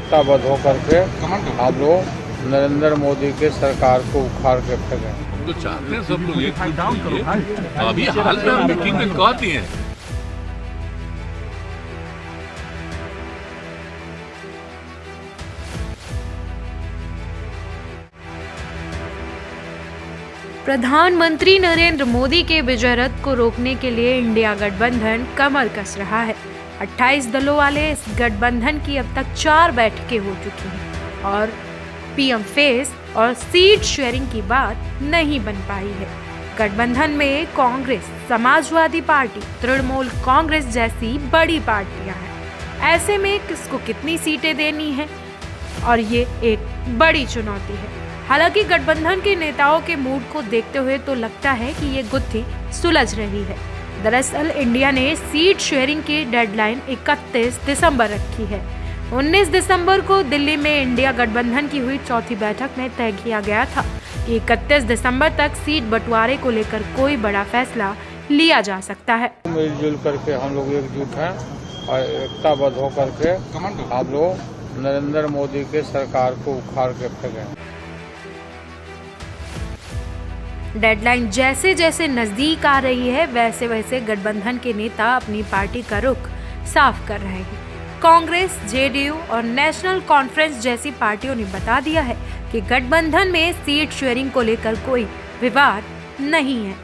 एकताबद्ध होकर के हम लोग नरेंद्र मोदी के सरकार को उखाड़ के फेंकें। तो चाहते हैं सब लोग एकजुट होइए। अभी हाल में हम मीटिंग में कह दिए हैं। प्रधानमंत्री नरेंद्र मोदी के विजय रथ को रोकने के लिए इंडिया गठबंधन कमर कस रहा है। 28 दलों वाले इस गठबंधन की अब तक 4 बैठकें हो चुकी हैं और पीएम फेस और सीट शेयरिंग की बात नहीं बन पाई है। गठबंधन में कांग्रेस, समाजवादी पार्टी, तृणमूल कांग्रेस जैसी बड़ी पार्टियां हैं। ऐसे में किसको कितनी सीटें देनी है और ये एक बड़ी चुनौती है। हालांकि गठबंधन के नेताओं के मूड को देखते हुए तो लगता है कि ये गुत्थी सुलझ रही है। दरअसल इंडिया ने सीट शेयरिंग की डेडलाइन 31 दिसंबर रखी है। 19 दिसंबर को दिल्ली में इंडिया गठबंधन की हुई चौथी बैठक में तय किया गया था कि 31 दिसंबर तक सीट बंटवारे को लेकर कोई बड़ा फैसला लिया जा सकता है। मिलजुल करके हम लोग एकजुट हैं और एकताबद्ध होकर के हम लोग नरेंद्र मोदी के सरकार को उखाड़ के फेंकें। डेडलाइन जैसे जैसे नजदीक आ रही है वैसे वैसे गठबंधन के नेता अपनी पार्टी का रुख साफ कर रहे हैं। कांग्रेस, जेडीयू और नेशनल कॉन्फ्रेंस जैसी पार्टियों ने बता दिया है कि गठबंधन में सीट शेयरिंग को लेकर कोई विवाद नहीं है,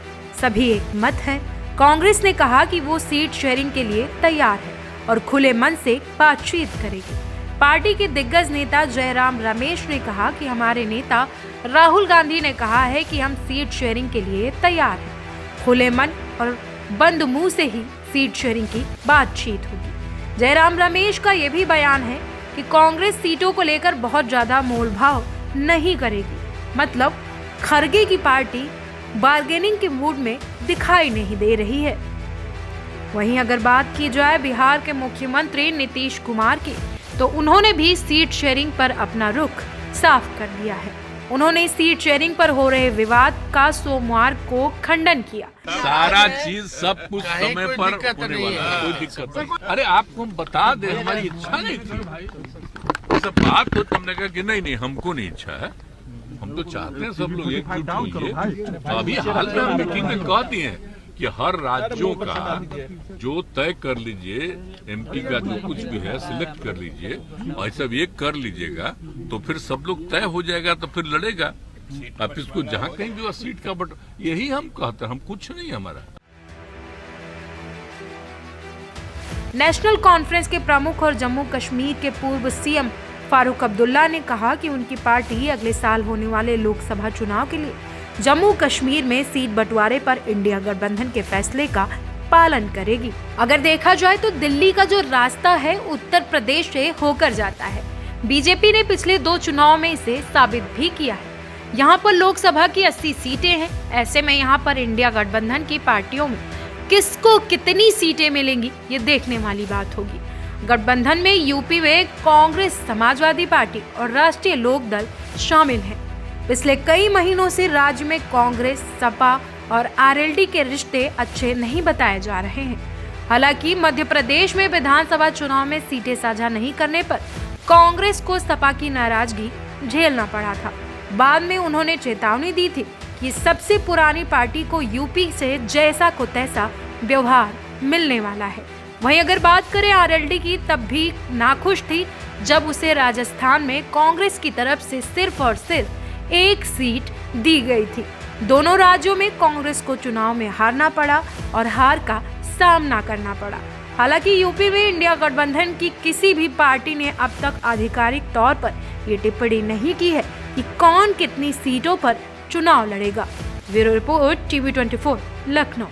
सभी एक मत हैं। कांग्रेस ने कहा कि वो सीट शेयरिंग के लिए तैयार है और खुले मन से बातचीत करेगी। पार्टी के दिग्गज नेता जयराम रमेश ने कहा कि हमारे नेता राहुल गांधी ने कहा है कि हम सीट शेयरिंग के लिए तैयार हैं। खुले मन और बंद मुंह से ही सीट शेयरिंग की बातचीत होगी। जयराम रमेश का यह भी बयान है कि कांग्रेस सीटों को लेकर बहुत ज्यादा मोलभाव नहीं करेगी। मतलब खरगे की पार्टी बार्गेनिंग के मूड में दिखाई नहीं दे रही है। वहीं अगर बात की जाए बिहार के मुख्यमंत्री नीतीश कुमार की, तो उन्होंने भी सीट शेयरिंग पर अपना रुख साफ कर दिया है। उन्होंने सीट शेयरिंग पर हो रहे विवाद का सोमवार को खंडन किया। सारा चीज सब कुछ समय पर होने वाला है, कोई दिक्कत नहीं। अरे आपको हम बता दें, हमारी इच्छा नहीं थी। सब बात तो हमने कहा कि नहीं हमको नहीं इच्छा है, हम तो चाहते हैं सब लोग एकजुट होइए। अभी हाल में हम मीटिंग में कह दिए हैं कि हर राज्यों का जो तय कर लीजिए, एमपी का जो कुछ भी है सिलेक्ट कर लीजिए और सब एक कर लीजिएगा तो फिर सब लोग तय हो जाएगा, तो फिर लड़ेगा आप इसको जहां कहीं भी सीट का बट यही हम कहते हैं, हम कुछ नहीं हमारा। नेशनल कॉन्फ्रेंस के प्रमुख और जम्मू कश्मीर के पूर्व सीएम फारूक अब्दुल्ला ने कहा कि उनकी पार्टी अगले साल होने वाले लोकसभा चुनाव के लिए जम्मू कश्मीर में सीट बंटवारे पर इंडिया गठबंधन के फैसले का पालन करेगी। अगर देखा जाए तो दिल्ली का जो रास्ता है उत्तर प्रदेश से होकर जाता है। बीजेपी ने पिछले 2 चुनाव में इसे साबित भी किया है। यहाँ पर लोकसभा की 80 सीटें हैं। ऐसे में यहाँ पर इंडिया गठबंधन की पार्टियों में किसको कितनी सीटें मिलेंगी ये देखने वाली बात होगी। गठबंधन में यूपी में कांग्रेस, समाजवादी पार्टी और राष्ट्रीय लोकदल शामिल है। पिछले कई महीनों से राज्य में कांग्रेस, सपा और आरएलडी के रिश्ते अच्छे नहीं बताए जा रहे हैं। हालांकि मध्य प्रदेश में विधानसभा चुनाव में सीटें साझा नहीं करने पर कांग्रेस को सपा की नाराजगी झेलना पड़ा था। बाद में उन्होंने चेतावनी दी थी कि सबसे पुरानी पार्टी को यूपी से जैसा को तैसा व्यवहार मिलने वाला है। वहीं अगर बात करें आरएलडी की, तब भी नाखुश थी जब उसे राजस्थान में कांग्रेस की तरफ से सिर्फ और सिर्फ 1 सीट दी गई थी। दोनों राज्यों में कांग्रेस को चुनाव में हारना पड़ा और हार का सामना करना पड़ा। हालांकि यूपी में इंडिया गठबंधन की किसी भी पार्टी ने अब तक आधिकारिक तौर पर ये टिप्पणी नहीं की है कि कौन कितनी सीटों पर चुनाव लड़ेगा। Bureau report, TV24, Lucknow.